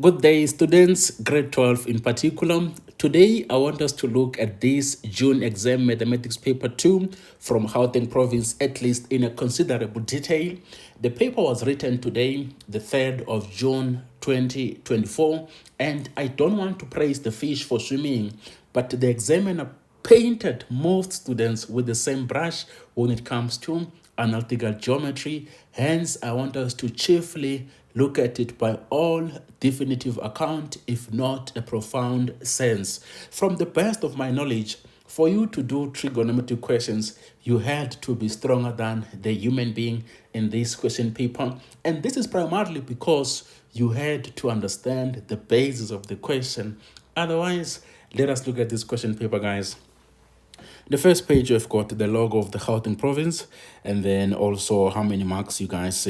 Good day, students, grade 12 in particular. Today, I want us to look at this June exam mathematics paper 2 from Gauteng province, at least in a considerable detail. The paper was written today, the 3rd of June 2024, and I don't want to praise the fish for swimming, but the examiner painted most students with the same brush when it comes to analytical geometry. Hence, I want us to chiefly look at it by all definitive account, if not a profound sense. From the best of my knowledge, for you to do trigonometric questions, you had to be stronger than the human being in this question paper. And this is primarily because you had to understand the basis of the question. Otherwise, let us look at this question paper, guys. The first page, you've got the logo of the Gauteng province, and then also how many marks you guys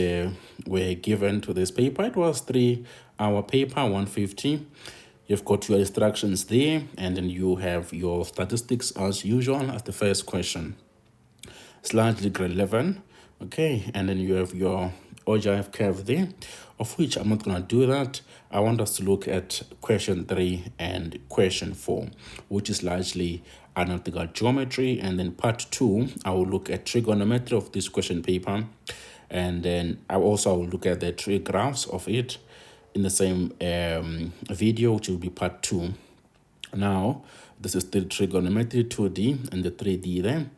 were given to this paper. It was 3-hour paper, 150. You've got your instructions there, and then you have your statistics as usual as the first question. It's largely grade 11, okay, and then you have your OGIF curve there, of which I'm not going to do that. I want us to look at question 3 and question 4, which is largely analytical geometry, and then part 2, I will look at trigonometry of this question paper, and then I also will look at the tree graphs of it in the same video, which will be part 2. Now, this is the trigonometry 2D and the 3D there.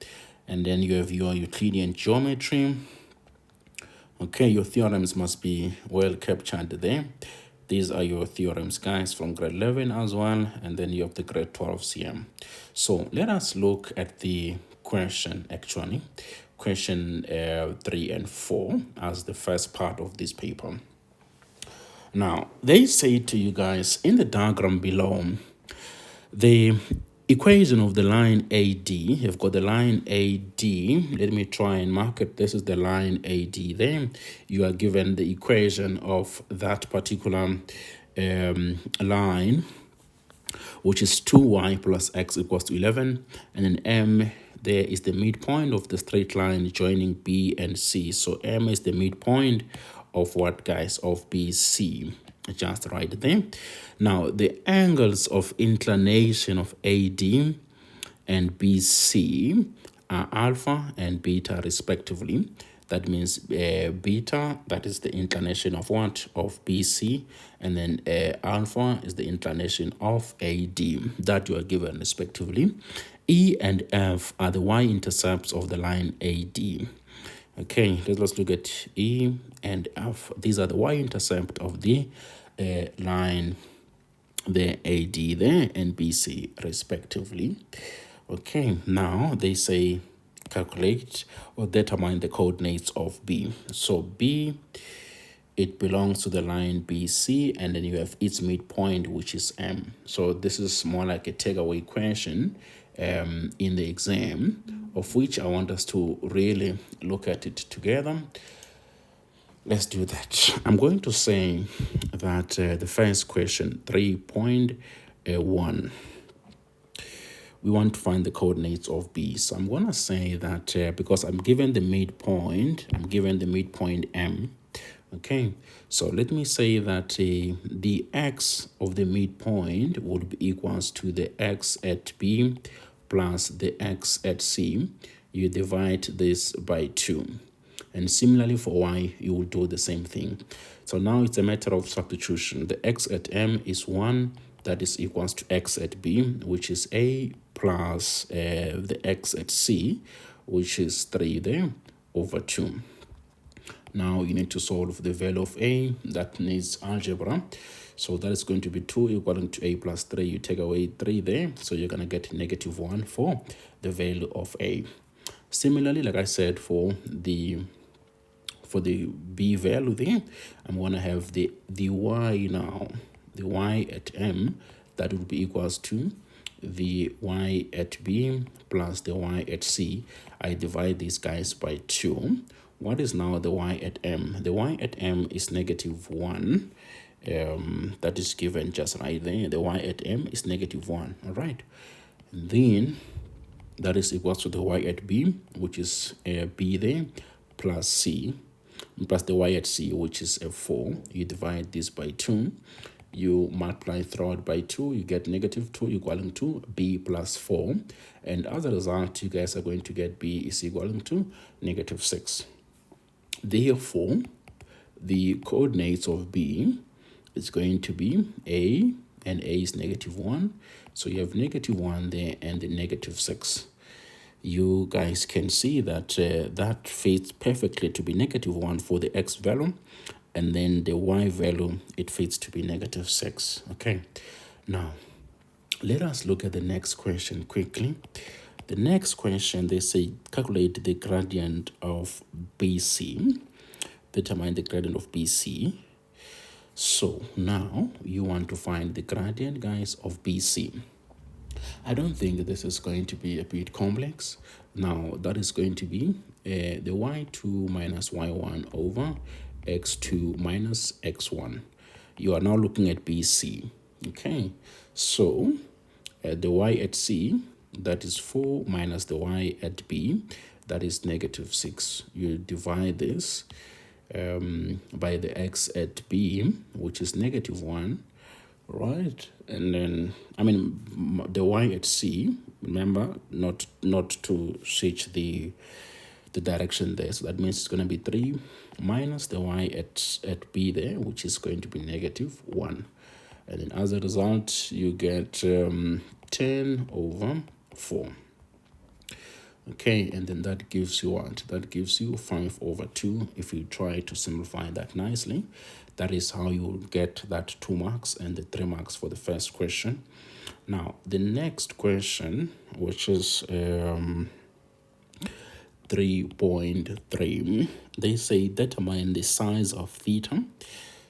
And then you have your Euclidean geometry. Okay, your theorems must be well captured there. These are your theorems, guys, from grade 11 as well. And then you have the grade 12 CM. So let us look at the question, actually. Question 3 and 4 as the first part of this paper. Now, they say to you guys in the diagram below, the equation of the line AD, you've got the line AD. Let me try and mark it. This is the line AD there. You are given the equation of that particular line, which is 2y plus x equals to 11. And then M there is the midpoint of the straight line joining B and C. So M is the midpoint of what, guys? Of BC. Just right there. Now, the angles of inclination of AD and BC are alpha and beta respectively. That means beta, that is the inclination of what? Of BC. And then alpha is the inclination of AD that you are given respectively. E and F are the y-intercepts of the line AD. Okay, let's look at E and F. These are the y-intercept of the line, the AD there, and BC respectively. Okay, now they say calculate or determine the coordinates of B. So B, it belongs to the line BC, and then you have its midpoint, which is M. So this is more like a takeaway question in the exam, of which I want us to really look at it together. Let's do that. I'm going to say that the first question, 3.1, we want to find the coordinates of B. So I'm going to say that because I'm given the midpoint, M. Okay, so let me say that the x of the midpoint would be equals to the x at B plus the x at C. You divide this by 2. And similarly for y, you will do the same thing. So now it's a matter of substitution. The x at M is 1, that is equals to x at B, which is A, plus the x at C, which is 3 there, over 2. Now you need to solve the value of A. That needs algebra. So that is going to be 2 equal to A plus 3. You take away 3 there. So you're going to get -1 for the value of A. Similarly, like I said, for the B value there, I'm going to have the y now. The y at M, that would be equals to the y at B plus the y at C. I divide these guys by 2. What is now the y at M? The y at M is -1. That is given just right there. The y at M is -1. All right. And then that is equals to the y at B, which is B there, plus C, plus the y at C, which is 4. You divide this by 2. you multiply throughout by 2, you get negative 2 equaling to b plus 4. And as a result, you guys are going to get b is equaling to negative 6. Therefore, the coordinates of b is going to be a, and a is negative 1. So you have negative 1 there and the negative 6. You guys can see that that fits perfectly to be negative 1 for the x value, and then the y value, it fits to be negative 6. Okay, now let us look at the next question quickly. The next question, they say calculate the gradient of BC, determine the gradient of BC. So now you want to find the gradient, guys, of BC. I don't think this is going to be a bit complex. Now that is going to be the y2 minus y1 over x2 minus x1. You are now looking at BC. Okay, so the y at C, that is 4 minus the y at B, that is negative 6. You divide this by the x at B, which is negative 1, right? And then, I mean, the y at C, remember, not to switch the direction there. So that means it's going to be 3 minus the y at B there, which is going to be negative 1. And then as a result, you get 10 over 4. Okay, and then that gives you what? That gives you 5 over 2. If you try to simplify that nicely, that is how you will get that 2 marks and the 3 marks for the first question. Now, the next question, which is 3.3, they say determine the size of theta.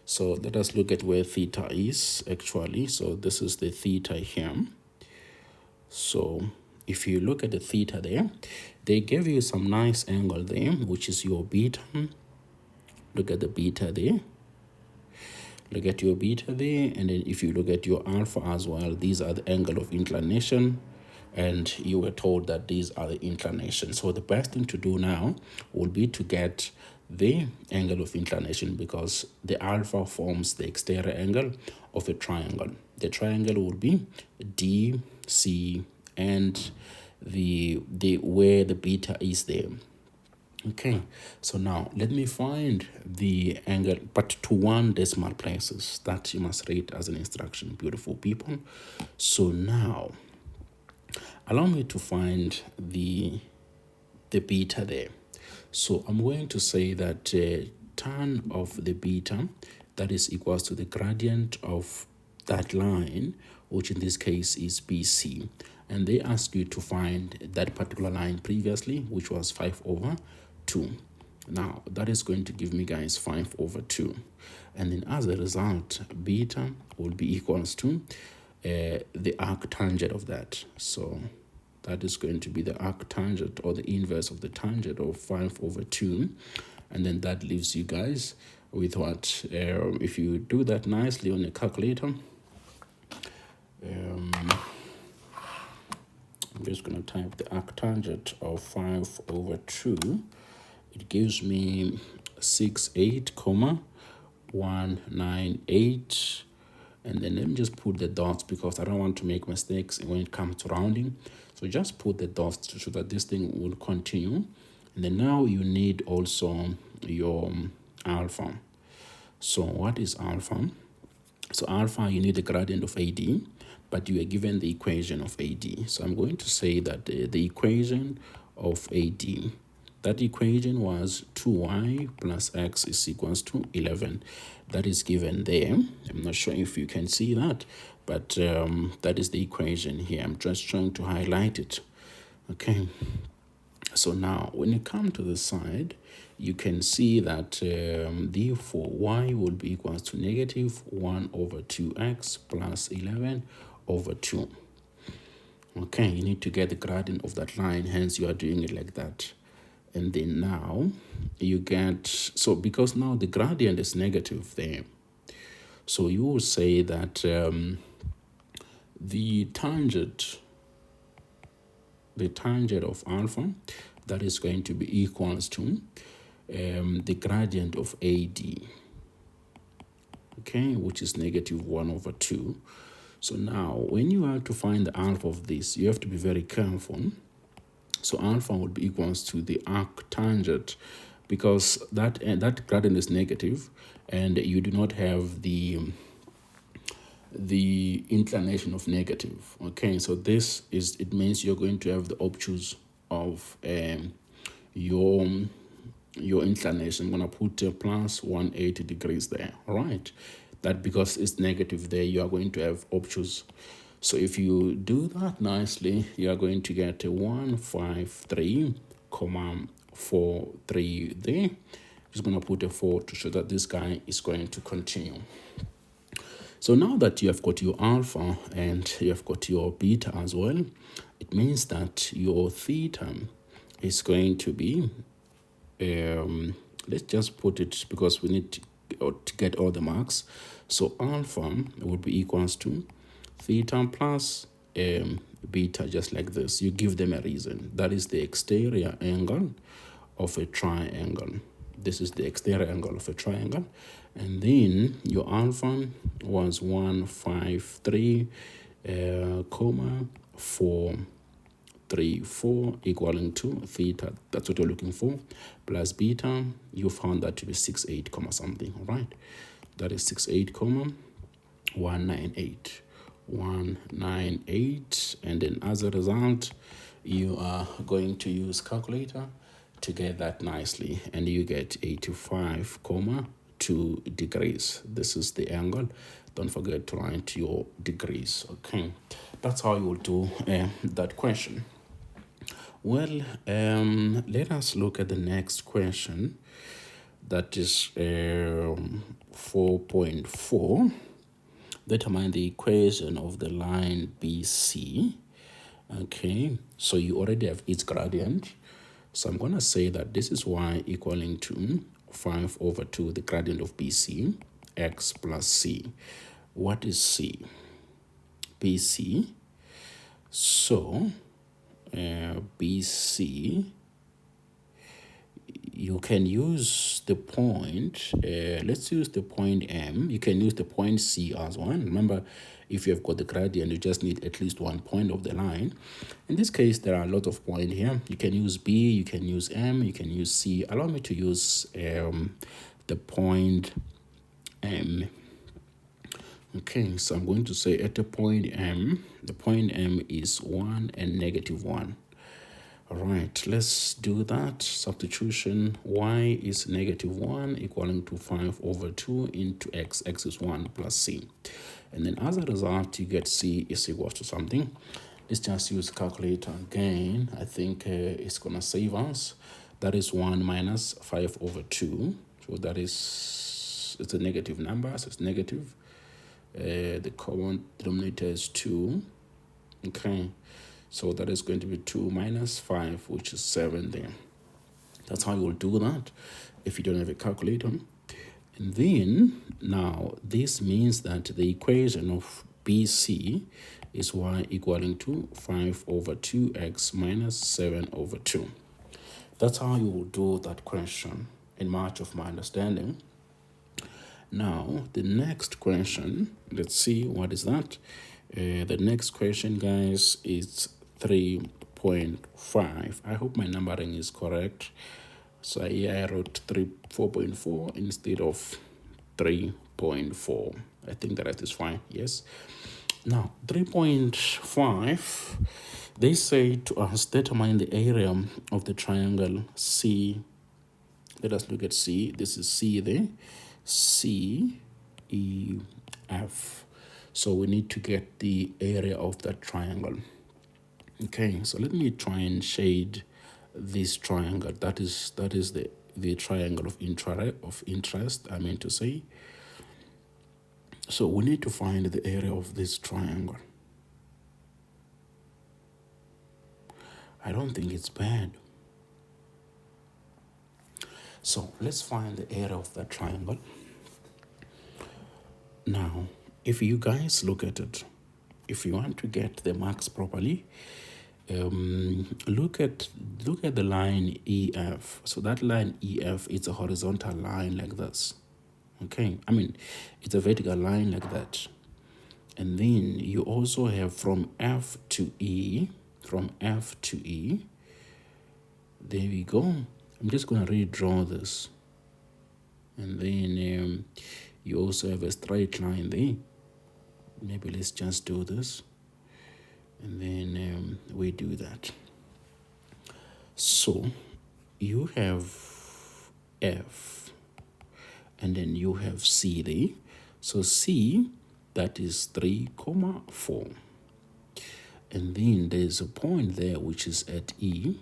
So let us look at where theta is actually. So this is the theta here. So if you look at the theta there, they give you some nice angle there, which is your beta. Look at the beta there. Look at your beta there. And then if you look at your alpha as well, these are the angle of inclination. And you were told that these are the inclinations. So the best thing to do now will be to get the angle of inclination, because the alpha forms the exterior angle of a triangle. The triangle will be DC and the where the beta is there. Okay, so now let me find the angle, but to 1 decimal places. That you must rate as an instruction, beautiful people. So now allow me to find the beta there. So I'm going to say that tan of the beta, that is equals to the gradient of that line, which in this case is BC. And they ask you to find that particular line previously, which was 5 over 2. Now, that is going to give me, guys, 5 over 2. And then as a result, beta will be equals to the arctangent of that. So that is going to be the arctangent, or the inverse of the tangent of 5 over 2. And then that leaves you guys with what? If you do that nicely on a calculator, I'm just going to type the arctangent of 5 over 2. It gives me 68,198. And then let me just put the dots, because I don't want to make mistakes when it comes to rounding. So just put the dots so that this thing will continue. And then now you need also your alpha. So what is alpha? So alpha, you need the gradient of AD, but you are given the equation of AD. So I'm going to say that the equation of AD, that equation was 2y plus x is equals to 11. That is given there. I'm not sure if you can see that, but that is the equation here. I'm just trying to highlight it. Okay. So now when you come to the side, you can see that therefore y will be equals to negative 1 over 2x plus 11 over 2. Okay, you need to get the gradient of that line, hence you are doing it like that. And then now you get, so because now the gradient is negative there, so you will say that the tangent of alpha, that is going to be equals to the gradient of AD. okay, which is negative 1 over 2. So now, when you are to find the alpha of this, you have to be very careful. So alpha would be equals to the arctangent, because that gradient is negative, and you do not have the inclination of negative. Okay, so this is, it means you're going to have the obtuse of your inclination. I'm going to put plus 180 degrees there. All right, that because it's negative there, you are going to have obtuse. So if you do that nicely, you are going to get a 153,43 there. Just going to put a 4 to show that this guy is going to continue. So now that you have got your alpha and you have got your beta as well, it means that your theta is going to be, let's just put it, because we need to get all the marks. So alpha would be equals to theta plus beta, just like this. You give them a reason. That is the exterior angle of a triangle. This is the exterior angle of a triangle. And then your alpha was 153, 434 equaling to theta. That's what you're looking for. Plus beta, you found that to be 68, something. All right. That is 68, 198. 198. And then as a result, you are going to use calculator to get that nicely, and you get 85,2 degrees. This is the angle. Don't forget to write your degrees. Okay, that's how you will do that question. Well, let us look at the next question. That is 4.4. Determine the equation of the line BC. Okay, so you already have its gradient. So I'm going to say that this is y equaling to 5 over 2, the gradient of BC, x plus c. What is c? BC. So BC, you can use the point, let's use the point M. You can use the point C as one. Remember, if you have got the gradient, you just need at least one point of the line. In this case, there are a lot of points here. You can use B, you can use M, you can use C. Allow me to use the point M. Okay, so I'm going to say at the point M is 1 and negative 1. All right, let's do that. Substitution, y is negative 1 equaling to 5 over 2 into x. X is 1 plus c. And then as a result, you get c is equal to something. Let's just use calculator again. I think it's going to save us. That is 1 minus 5 over 2. So that is, it's a negative number, so it's negative. The common denominator is 2. Okay. So that is going to be 2 minus 5, which is 7 there. That's how you will do that if you don't have a calculator. And then, now, this means that the equation of BC is y equaling to 5 over 2x minus 7 over 2. That's how you will do that question in much of my understanding. Now, the next question, let's see, what is that? The next question, guys, is 3.5. I hope my numbering is correct. So here I wrote 4.4 instead of 3.4. I think the rest is fine. Yes. Now 3.5, they say to us determine the area of the triangle C. Let us look at C. This is C there. C, E, F. So we need to get the area of that triangle. Okay, so let me try and shade this triangle. That is the triangle of interest, I mean to say. So we need to find the area of this triangle. I don't think it's bad. So let's find the area of that triangle. Now, if you guys look at it, if you want to get the marks properly, look at the line EF. So that line EF is a horizontal line like this. Okay, I mean, it's a vertical line like that. And then you also have from F to E, from F to E. There we go. I'm just going to redraw this. And then you also have a straight line there. Maybe let's just do this. And then we do that. So you have F, and then you have C there. So C, that is 3,4. And then there's a point there which is at E.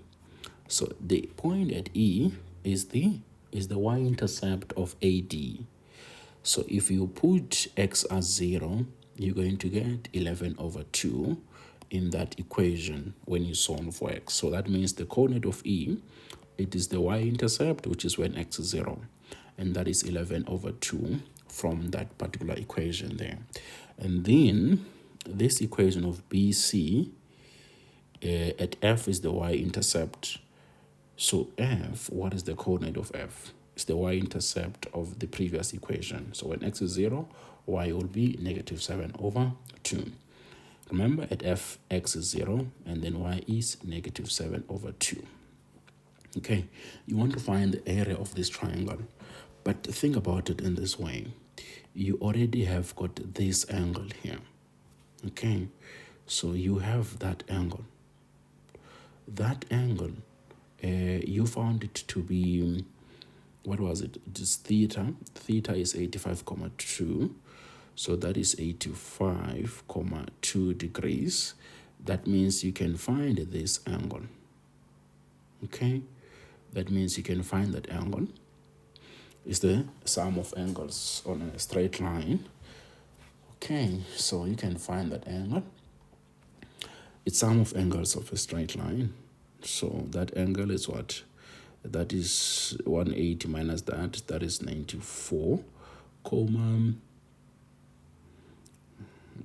So the point at E is the y-intercept of AD. So if you put x as 0, you're going to get 11 over 2 in that equation when you solve for x. So that means the coordinate of E, it is the y-intercept, which is when x is 0. And that is 11 over 2 from that particular equation there. And then this equation of BC at F is the y-intercept. So F, what is the coordinate of F? It's the y-intercept of the previous equation. So when x is 0, y will be negative 7 over 2. Remember, at F, x is 0, and then y is negative 7 over 2. Okay, you want to find the area of this triangle. But think about it in this way. You already have got this angle here. Okay, so you have that angle. That angle, you found it to be, what was it? It is theta. Theta is 85,2. So that is 85,2 degrees. That means you can find this angle. Okay, that means you can find that angle. Is the sum of angles on a straight line. Okay, so you can find that angle. It's sum of angles of a straight line. So that angle is what? That is 180 minus that is 94,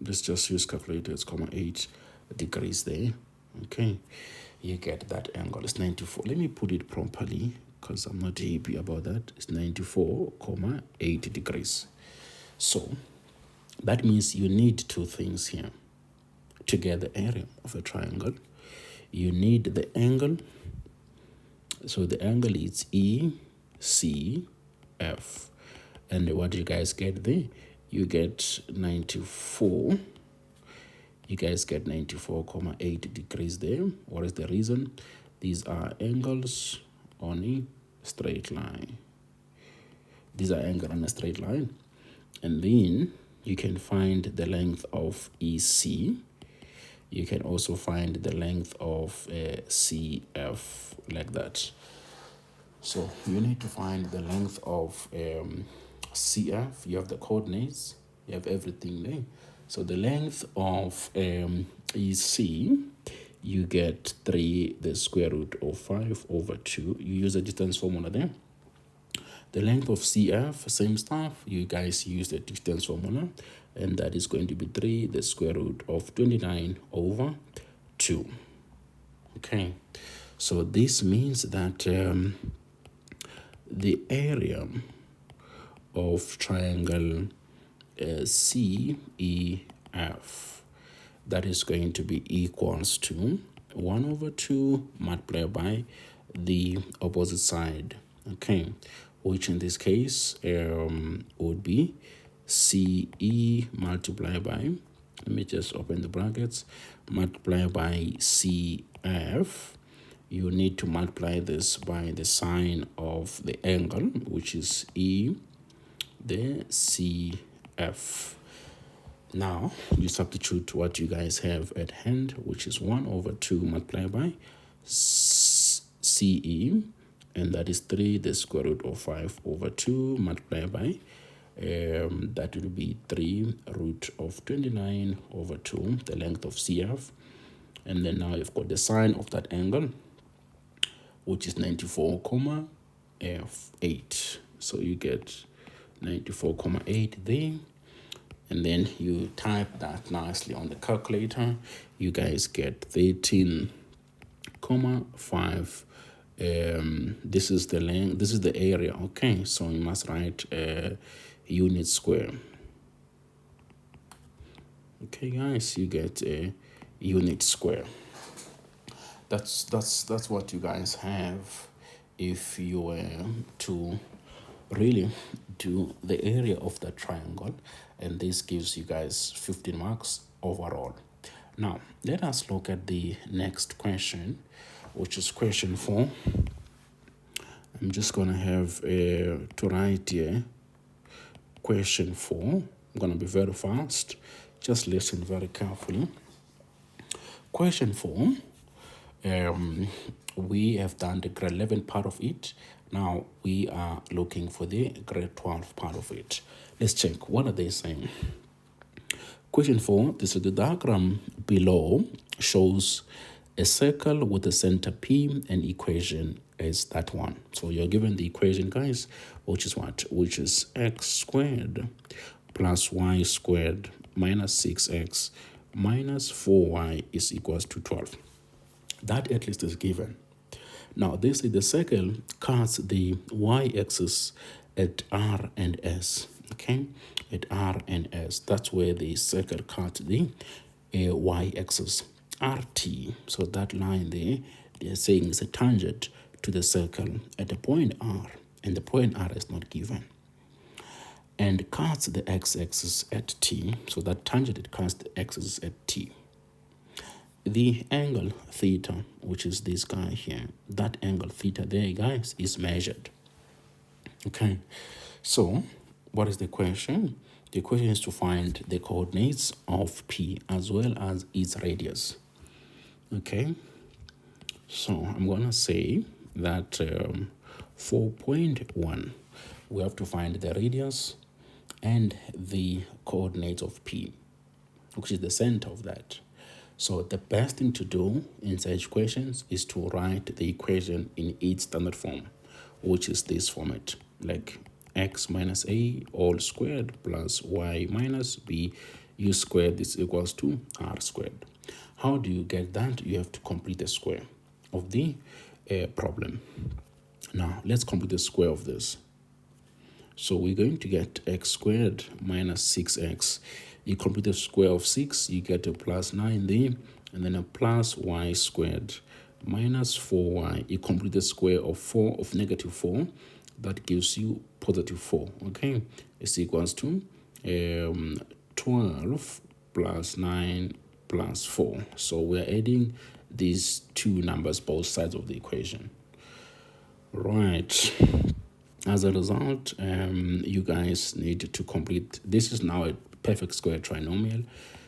let's just use calculators, 8 degrees there. Okay, you get that angle. It's 94. Let me put it properly because I'm not happy about that. It's 94,8 degrees. So that means you need two things here to get the area of a triangle. You need the angle. So the angle is ECF. And what you guys get there? You get 94. You guys get 94,8 degrees there. What is the reason? These are angles on a straight line. These are angles on a straight line. And then you can find the length of EC. You can also find the length of CF like that. So you need to find the length of CF. You have the coordinates. You have everything there. So the length of EC, you get 3 the square root of 5 over 2. You use the distance formula there. The length of CF, same stuff. You guys use the distance formula. And that is going to be 3 the square root of 29 over 2. Okay. So this means that the area of triangle CEF, that is going to be equals to 1 over 2 multiplied by the opposite side. Okay, which in this case would be CE multiplied by, let me just open the brackets, multiply by CF. You need to multiply this by the sine of the angle, which is E, the CF. Now, you substitute what you guys have at hand, which is 1 over 2 multiplied by CE, and that is 3 the square root of 5 over 2 multiplied by, that will be 3 root of 29 over 2, the length of CF. And then now you've got the sine of that angle, which is 94,8. So you get 94,8 there. And then you type that nicely on the calculator. You guys get 13,5. This is the length, this is the area. Okay, so you must write unit square. Okay, guys, you get a unit square. That's what you guys have if you were to really do the area of the triangle, and this gives you guys 15 marks overall. Now let us look at the next question, which is question 4. I'm just gonna have to write here question 4. I'm gonna be very fast, just listen very carefully. Question 4, we have done the grade 11 part of it. Now we are looking for the grade 12 part of it. Let's check. What are they saying? Question 4, this is the diagram below, shows a circle with a center P and equation is that one. So you're given the equation, guys, which is what? Which is x squared plus y squared minus 6x minus 4y is equals to 12. That at least is given. Now this is the circle cuts the y-axis at R and S. Okay, at R and S. That's where the circle cuts the y-axis. RT. So that line there, they're saying is a tangent to the circle at the point R, and the point R is not given. And cuts the x-axis at T. So that tangent, it cuts the x-axis at T. The angle theta, which is this guy here, that angle theta there, guys, is measured. Okay, so what is the question? The question is to find the coordinates of P as well as its radius. Okay, so I'm gonna say that 4.1, we have to find the radius and the coordinates of P, which is the center of that. So the best thing to do in such questions is to write the equation in its standard form, which is this format, like x minus a all squared plus y minus b u squared is equals to r squared. How do you get that? You have to complete the square of the problem. Now let's complete the square of this. So we're going to get x squared minus 6x. You complete the square of 6, you get a plus 9 there, and then a plus y squared minus 4y. You complete the square of 4 of negative 4. That gives you positive 4. Okay, it's equals to 12 plus 9 plus 4. So we're adding these two numbers both sides of the equation. Right. As a result, you guys need to complete. This is now a perfect square trinomial.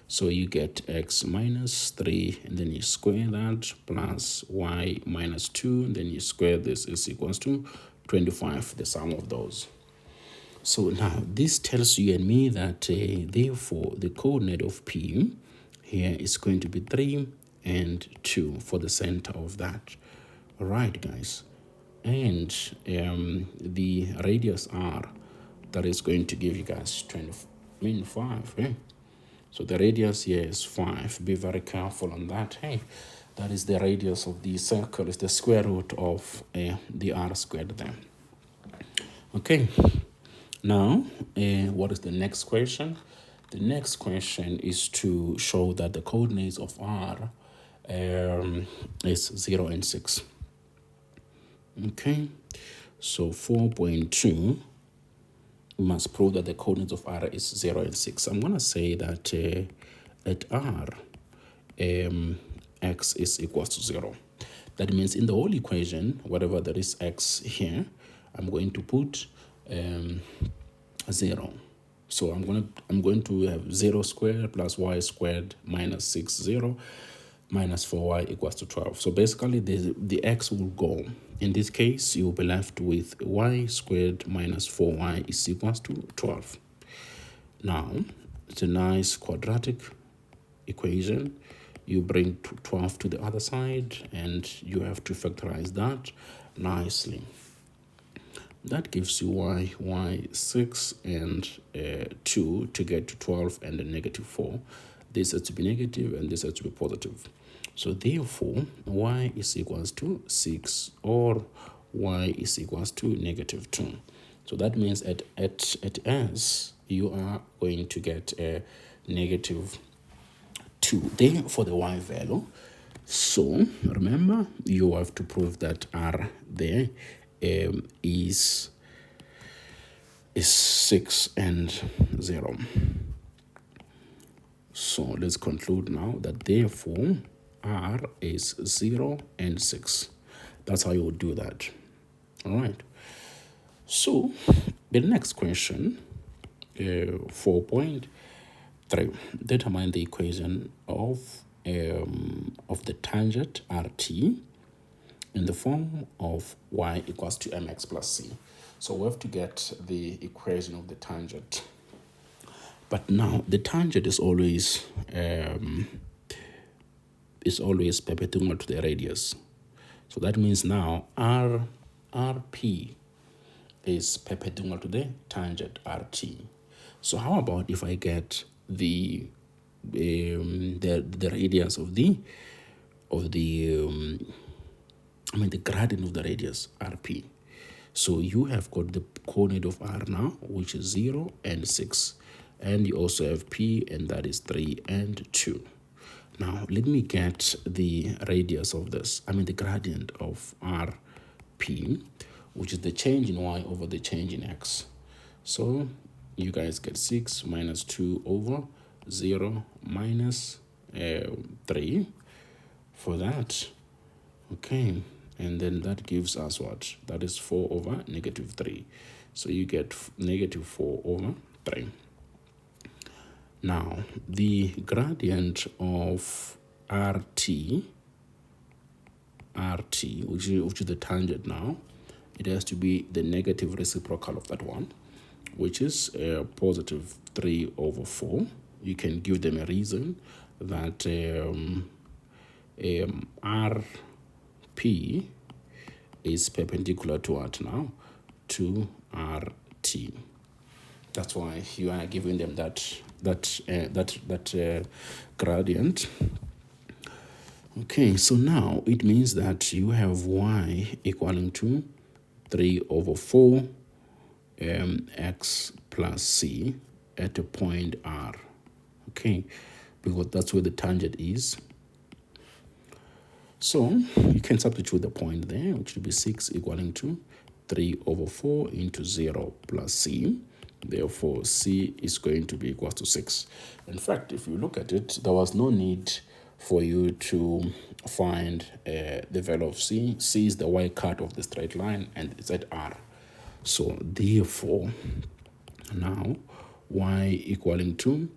So you get x minus 3, and then you square that, plus y minus 2, and then you square this is equals to 25, the sum of those. So now this tells you and me that therefore the coordinate of P here is going to be 3 and 2 for the center of that. All right, guys. And the radius R, that is going to give you guys 5. So the radius here is 5. Be very careful on that. Hey, that is the radius of the circle, is the square root of the r squared there. Okay, now what is the next question? The next question is to show that the coordinates of r is 0 and 6. Okay, so 4.2, we must prove that the coordinates of r is 0 and 6. I'm going to say that at r, x is equals to 0. That means in the whole equation, whatever there is x here, I'm going to put 0. So I'm going to have 0 squared plus y squared minus 6, 0 minus 4y equals to 12. So basically the x will go. In this case, you will be left with y squared minus 4y is equals to 12. Now, it's a nice quadratic equation. You bring 12 to the other side, and you have to factorize that nicely. That gives you y 6 and 2 to get to 12 and a negative 4. This has to be negative and this has to be positive. So therefore, y is equals to 6 or y is equals to negative 2. So that means at S, you are going to get a negative 2 there for the y value. So remember, you have to prove that r there is 6 and 0. So let's conclude now that therefore r is 0 and 6. That's how you would do that. All right. So the next question, 4.3, determine the equation of the tangent RT in the form of y equals to mx plus c. So we have to get the equation of the tangent. But now the tangent is always perpendicular to the radius. So that means now RP is perpendicular to the tangent RT. So how about if I get the radius of the gradient of the radius RP. So you have got the coordinate of R now, which is 0 and 6. And you also have P, and that is 3 and 2. Now, let me get the radius of this, the gradient of RP, which is the change in Y over the change in X. So you guys get 6 minus 2 over 0 minus 3 for that. Okay, and then that gives us what? That is 4 over negative 3. So you get negative 4 over 3. Now, the gradient of RT, which is the tangent now, it has to be the negative reciprocal of that one, which is positive 3 over 4. You can give them a reason that RP is perpendicular to what now? To RT. That's why you are giving them that gradient. Okay, so now it means that you have y equaling to 3 over 4 x plus c at a point R. Okay, because that's where the tangent is. So you can substitute the point there, which will be 6 equaling to 3 over 4 into 0 plus c. Therefore, c is going to be equal to 6. In fact, if you look at it, there was no need for you to find the value of c. C is the y cut of the straight line, and it's at R. So therefore, now y equaling to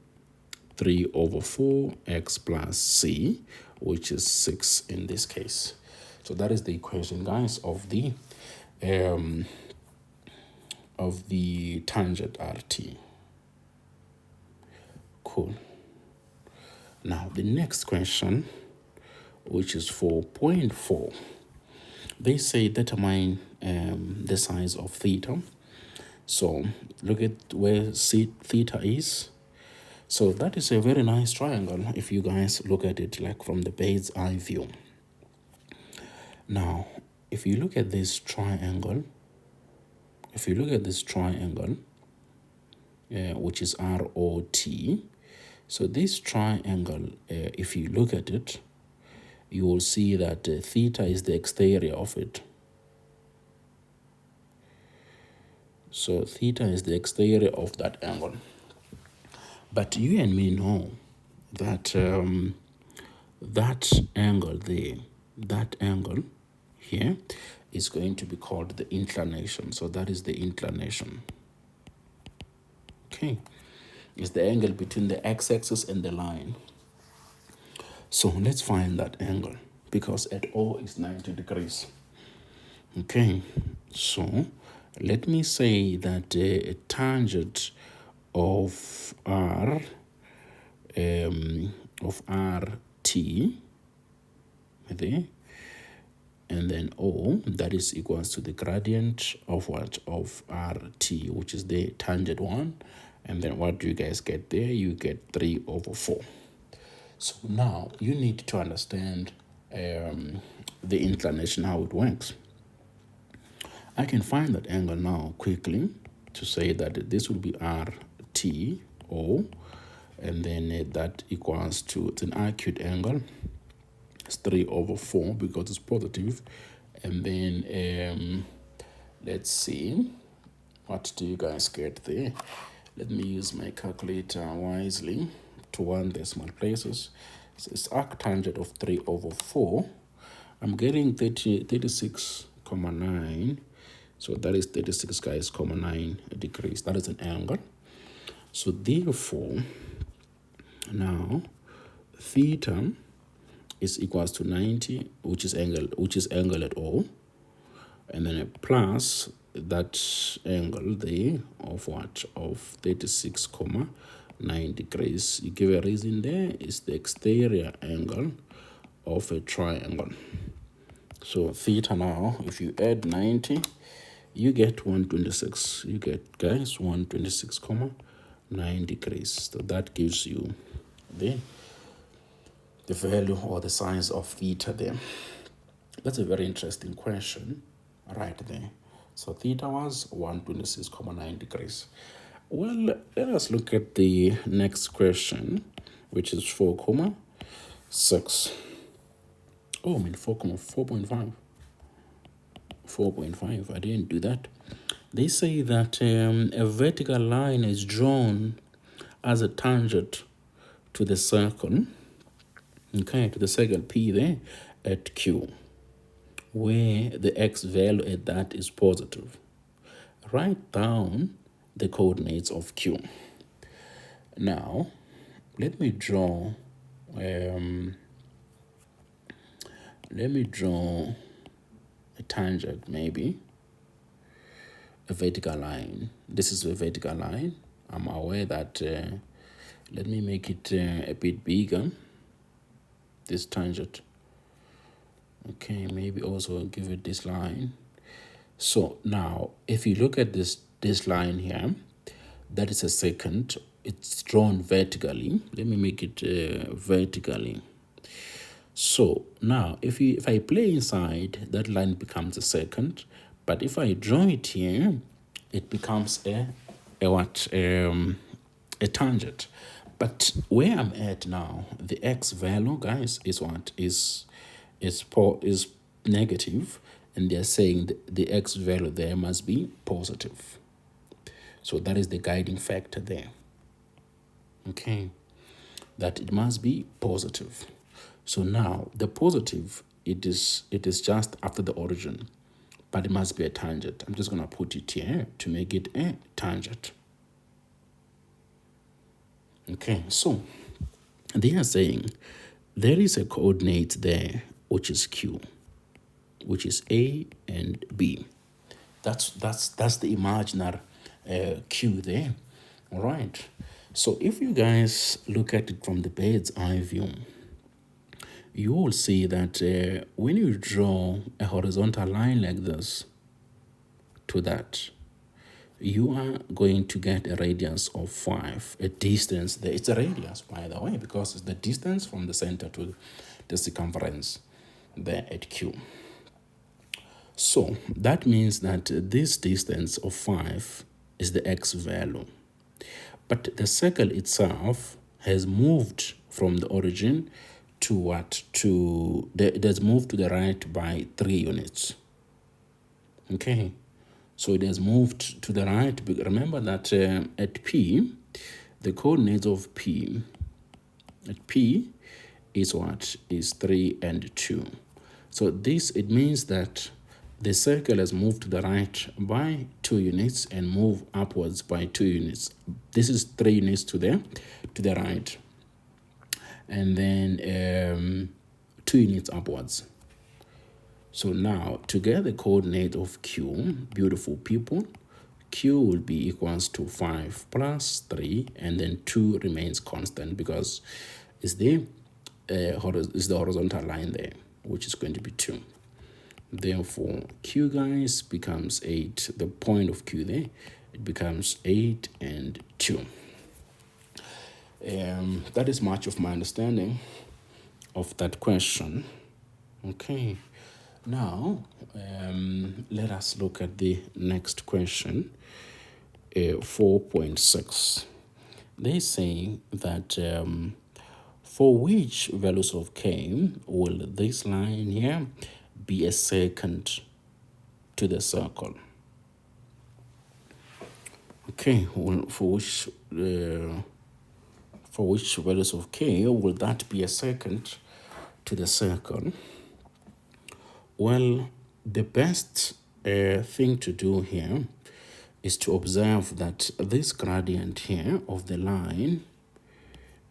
3 over 4 x plus c, which is 6 in this case. So that is the equation, guys, of the tangent RT. Cool. Now the next question, which is 4.4, they say determine the size of theta. So look at where theta is. So that is a very nice triangle if you guys look at it like from the bird's eye view. Now, if you look at this triangle, which is ROT, so this triangle, if you look at it, you will see that theta is the exterior of it. So theta is the exterior of that angle. But you and me know that that angle there, that angle here, is going to be called the inclination. So that is the inclination. Okay, it's the angle between the x-axis and the line. So let's find that angle, because at O is 90 degrees. Okay, so let me say that a tangent of R of RT there, and then O, that is equals to the gradient of what? Of RT, which is the tangent one. And then what do you guys get there? You get 3 over 4. So now you need to understand the inclination, how it works. I can find that angle now quickly. to say that this will be RTO, and then that equals to, it's an acute angle. It's 3/4 because it's positive. And then let's see, what do you guys get there? Let me use my calculator wisely to 1 decimal places. So it's arctangent of 3/4. I'm getting 36,9. So that is 36 guys, 9 degrees. That is an angle. So therefore, now theta is equals to 90, which is angle at all, and then a plus that angle there of what, of 36,9 degrees. You give a reason there, is the exterior angle of a triangle. So theta now, if you add 90, you get 126. You get, guys, 126,9 degrees. So that gives you the value or the size of theta there. That's a very interesting question right there. So theta was 126,9 degrees. Well, let us look at the next question, which is 4,6. Oh, I mean 4.5. 4.5. I didn't do that. They say that a vertical line is drawn as a tangent to the circle, okay, to the circle P there at Q, where the x value at that is positive. Write down the coordinates of Q. Now, let me draw a tangent, maybe a vertical line. This is a vertical line. I'm aware that let me make it a bit bigger, this tangent. Okay, maybe also give it this line. So now if you look at this line here, that is a secant. It's drawn vertically. Let me make it vertically. So now if I play inside, that line becomes a secant, but if I draw it here, it becomes a tangent. But where I'm at now, the x value, guys, is what is negative, and they're saying the x value there must be positive. So that is the guiding factor there. Okay, that it must be positive. So now the positive, it is just after the origin, but it must be a tangent. I'm just gonna put it here to make it a tangent. Okay, so they are saying there is a coordinate there, which is Q, which is A and B. That's the imaginary Q there. All right. So if you guys look at it from the bird's eye view, you will see that when you draw a horizontal line like this to that, you are going to get a radius of 5, a distance there. It's a radius, by the way, because it's the distance from the center to the circumference there at Q. So that means that this distance of 5 is the x value. But the circle itself has moved from the origin to what? It has moved to the right by 3 units. Okay. So it has moved to the right. Remember that at P, the coordinates of P, at P is what? Is 3 and 2. So this, it means that the circle has moved to the right by 2 units and move upwards by 2 units. This is 3 units to the right. And then 2 units upwards. So now, to get the coordinate of Q, beautiful people, Q will be equals to 5 plus 3, and then 2 remains constant because it's the horizontal line there, which is going to be 2. Therefore, Q, guys, becomes 8. The point of Q there, it becomes 8 and 2. That is much of my understanding of that question. Okay. Now, let us look at the next question. 4.6. They say that for which values of k will this line here be a secant to the circle? Okay, well, for which values of k will that be a secant to the circle? Well, the best thing to do here is to observe that this gradient here of the line,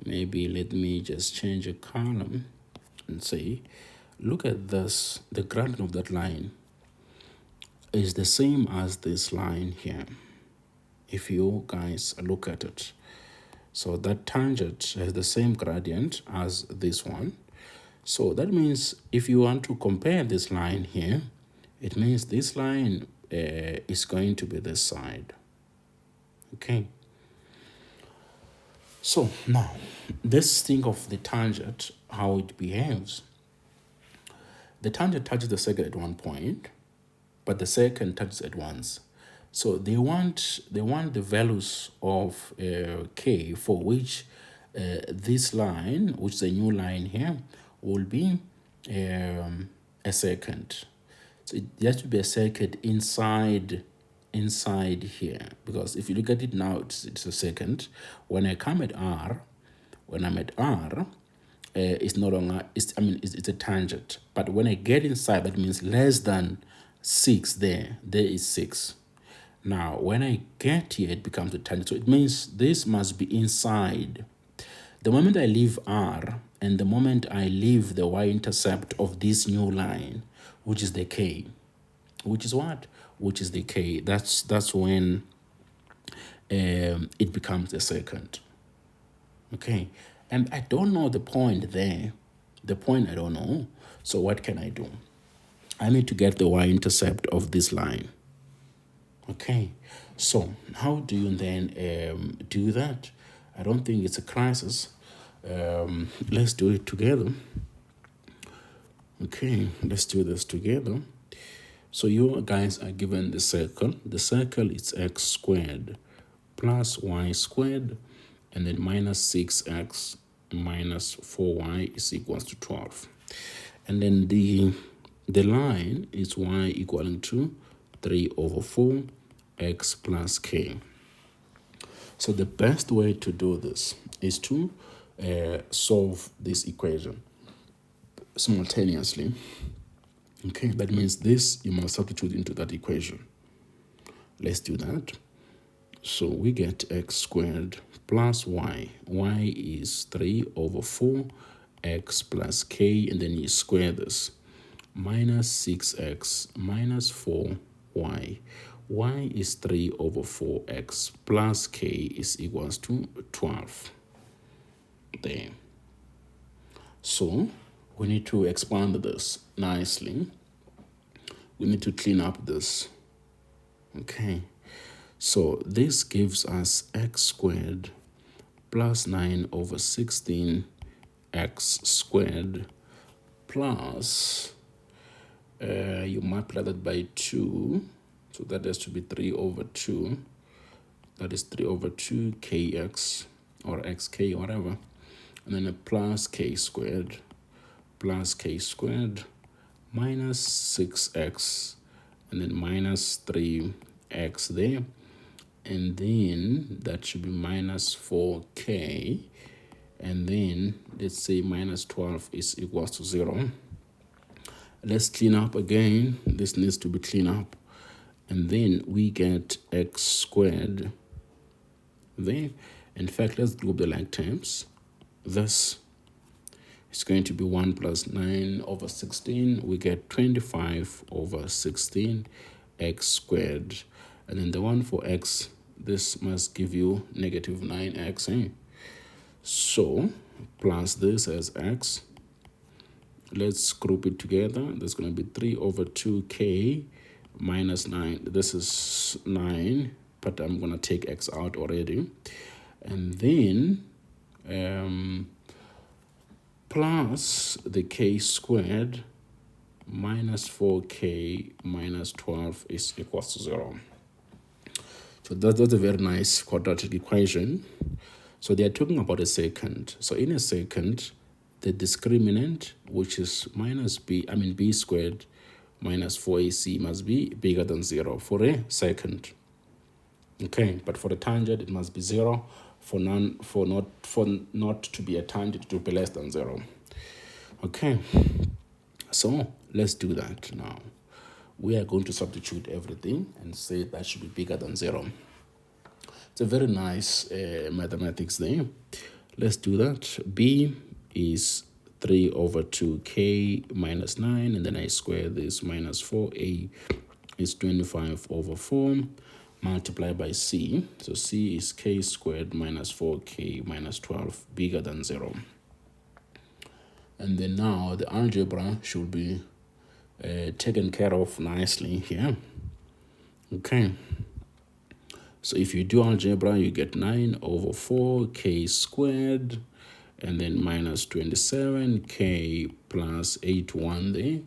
maybe let me just change a column and say, look at this, the gradient of that line is the same as this line here. If you guys look at it, so that tangent has the same gradient as this one. So that means if you want to compare this line here, it means this line is going to be this side. Okay. So now let's think of the tangent, how it behaves. The tangent touches the secant at one point, but the secant touches at once. So they want the values of k for which this line, which is a new line here, will be a secant. So it has to be a secant inside here, because if you look at it now, it's a secant. When I come at r, when I'm at r, it's no longer, it's a tangent. But when I get inside, that means less than 6 there is 6. Now, when I get here, it becomes a tangent. So it means this must be inside. The moment I leave R and the moment I leave the y-intercept of this new line, which is the k, which is what? Which is the k. That's when it becomes a secant. Okay, and I don't know the point there. The point I don't know. So what can I do? I need to get the y-intercept of this line. Okay, so how do you then do that? I don't think it's a crisis. Let's do it together. Okay, let's do this together. So you guys are given the circle. The circle is x squared plus y squared, and then minus 6x minus 4y is equals to 12. And then the line is y equaling to 3 over 4 x plus k. So the best way to do this is to solve this equation simultaneously. Okay, that means this you must substitute into that equation. Let's do that. So we get x squared plus y. Y is 3 over 4 x plus k, and then you square this. Minus 6x minus 4y. Y is 3 over 4x plus k is equals to 12. There. So we need to expand this nicely. We need to clean up this. Okay. So this gives us x squared plus 9 over 16 x squared plus you multiply that by 2, so that has to be 3 over 2. That is 3 over 2 kx or xk, whatever, and then a plus k squared minus 6x, and then minus 3x there, and then that should be minus 4k, and then let's say minus 12 is equals to 0. Let's clean up again. This needs to be cleaned up. And then we get x squared there. In fact, let's group the like terms. This is going to be 1 plus 9 over 16. We get 25 over 16 x squared. And then the one for x, this must give you negative 9x. So plus this as x. Let's group it together. There's going to be 3 over 2k minus 9. This is 9, but I'm going to take x out already. And then plus the k squared minus 4k minus 12 is equals to 0. So that's a very nice quadratic equation. So they are talking about a second. So in a second, the discriminant, which is b squared minus 4ac must be bigger than 0 for a second. Okay, but for the tangent, it must be 0. For not to be a tangent, it will be less than 0. Okay, so let's do that now. We are going to substitute everything and say that should be bigger than 0. It's a very nice mathematics there. Let's do that. B is 3 over 2k minus 9, and then I square this minus 4a is 25 over 4 multiplied by c. So c is k squared minus 4k minus 12 bigger than 0. And then now the algebra should be taken care of nicely here. Okay. So if you do algebra, you get 9 over 4 k squared, and then minus 27 k plus 81 there,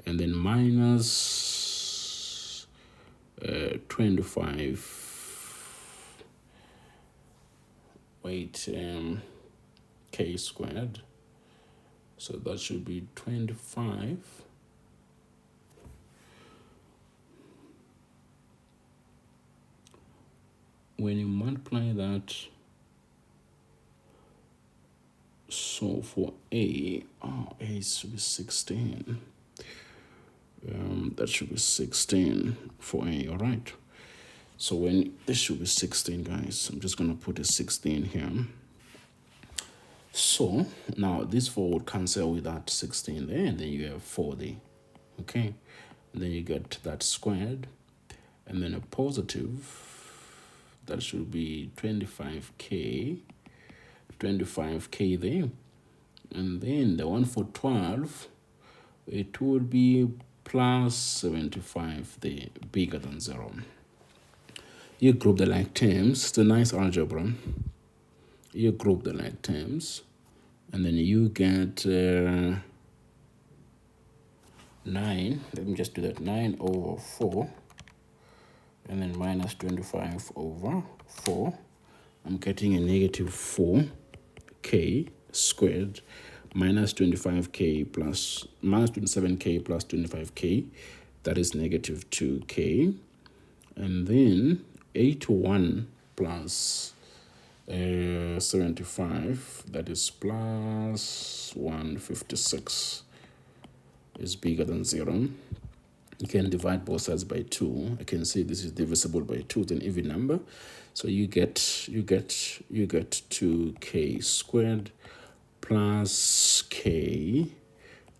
and then minus 25 k squared. So that should be 25 when you multiply that. So for A should be 16. That should be 16 for A, all right? So when this should be 16, guys, I'm just going to put a 16 here. So now this 4 would cancel with that 16 there, and then you have 4 there, okay? And then you get that squared, and then a positive, that should be 25k there. And then the one for 12, it would be plus 75 there, bigger than 0. You group the like terms. It's a nice algebra. You group the like terms, and then you get 9. Let me just do that. 9 over 4, and then minus 25 over 4. I'm getting a negative 4k squared minus 25k plus minus 27k plus 25k, that is negative 2k, and then 81 plus 75, that is plus 156, is bigger than 0. You can divide both sides by 2. I can see this is divisible by 2. It's an even number. So you get 2k squared plus k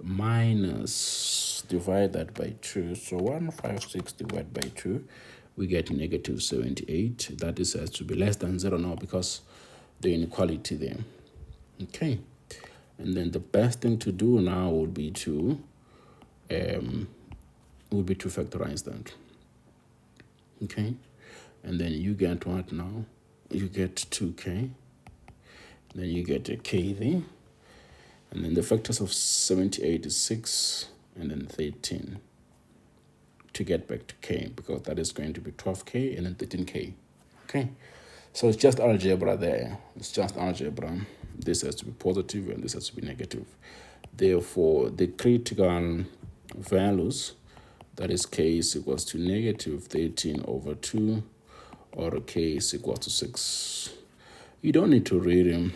minus, divide that by 2. So 156 divided by 2, we get negative 78. That is has to be less than 0 now because the inequality there. Okay. And then the best thing to do now would be to factorize that. Okay. And then you get what now? You get 2k. Then you get a k there. And then the factors of 78 is 6 and then 13 to get back to k, because that is going to be 12k and then 13k. Okay. So it's just algebra there. It's just algebra. This has to be positive and this has to be negative. Therefore, the critical values, that is k is equals to negative 13 over 2, or k is equal to 6. You don't need to really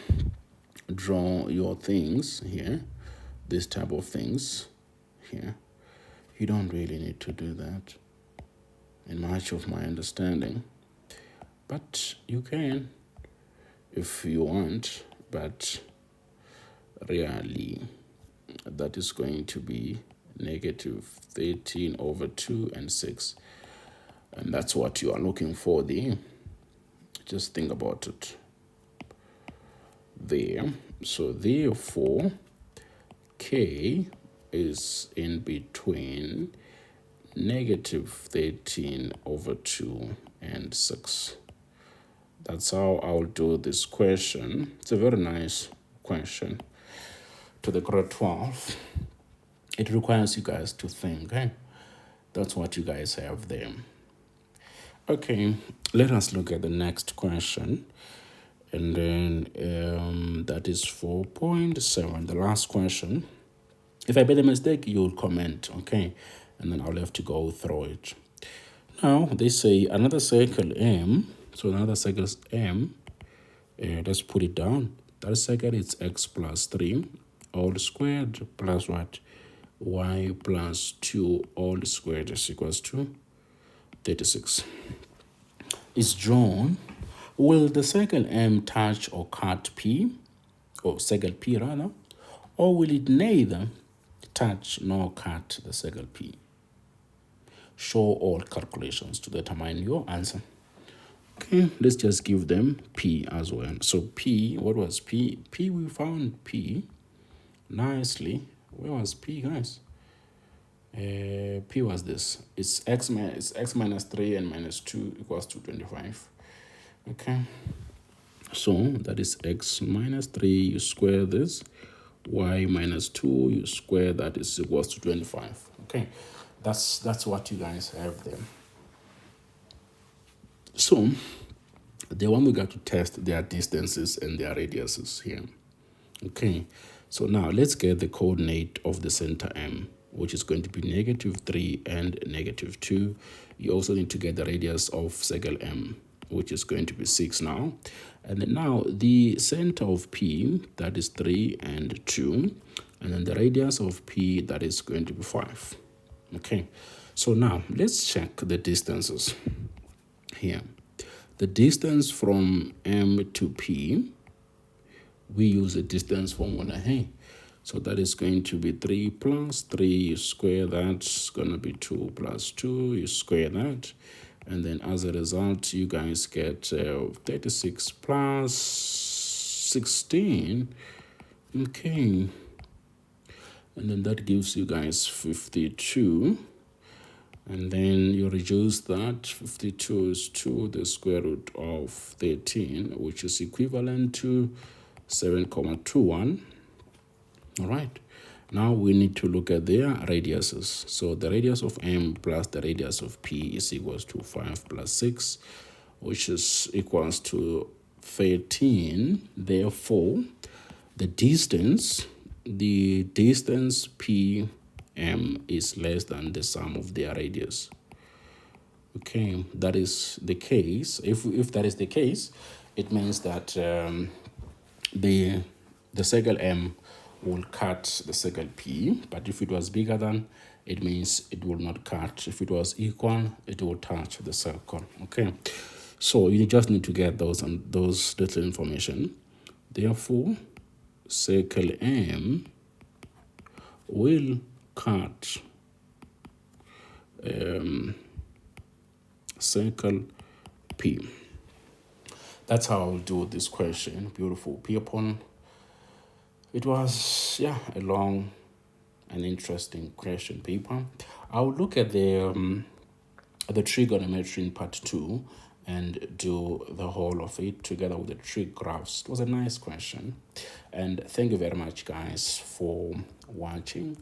draw your things here, this type of things here. You don't really need to do that, in much of my understanding. But you can if you want, but really that is going to be negative 13 over 2 and 6. And that's what you are looking for there. Just think about it there. So therefore, k is in between negative 13 over 2 and 6. That's how I'll do this question. It's a very nice question to the grade 12. It requires you guys to think. That's what you guys have there. Okay, let us look at the next question. And then that is 4.7, the last question. If I made a mistake, you'll comment, okay? And then I'll have to go through it. Now, they say another circle M. So another circle is M. Let's put it down. That circle is x plus 3 all squared plus what? Y plus 2 all squared is equals to 36. Is drawn. Will the circle M touch or cut P, or circle P rather, or will it neither touch nor cut the circle P? Show all calculations to determine your answer. Okay, let's just give them P as well. So P, what was P? P, we found P nicely. Where was P, guys? P was this. It's x minus 3 and minus 2 equals to 25. Okay, so that is x minus 3, you square this, y minus 2, you square that is equals to 25. Okay, that's what you guys have there. So the one we got to test their distances and their radiuses here. Okay, so now let's get the coordinate of the center M, which is going to be -3 and -2. You also need to get the radius of circle M, which is going to be 6 now. And then now the center of P, that is 3 and 2. And then the radius of P, that is going to be 5. Okay, so now let's check the distances here. The distance from M to P, we use a distance formula here. So that is going to be 3 plus 3, you square that's going to be 2 plus 2, you square that. And then as a result, you guys get 36 plus 16. Okay. And then that gives you guys 52. And then you reduce that. 52 is 2, the square root of 13, which is equivalent to 7,21. All right. Now we need to look at their radiuses. So the radius of M plus the radius of P is equals to 5 plus 6, which is equals to 13. Therefore, the distance PM is less than the sum of their radius. Okay, that is the case. If that is the case, it means that the circle M will cut the circle P, but if it was bigger than, it means it will not cut. If it was equal, it will touch the circle. Okay, so you just need to get those little information. Therefore, circle M will cut circle P. That's how I'll do this question. Beautiful people. It was, a long and interesting question paper. I'll look at the trigonometry in part 2 and do the whole of it together with the trig graphs. It was a nice question. And thank you very much, guys, for watching.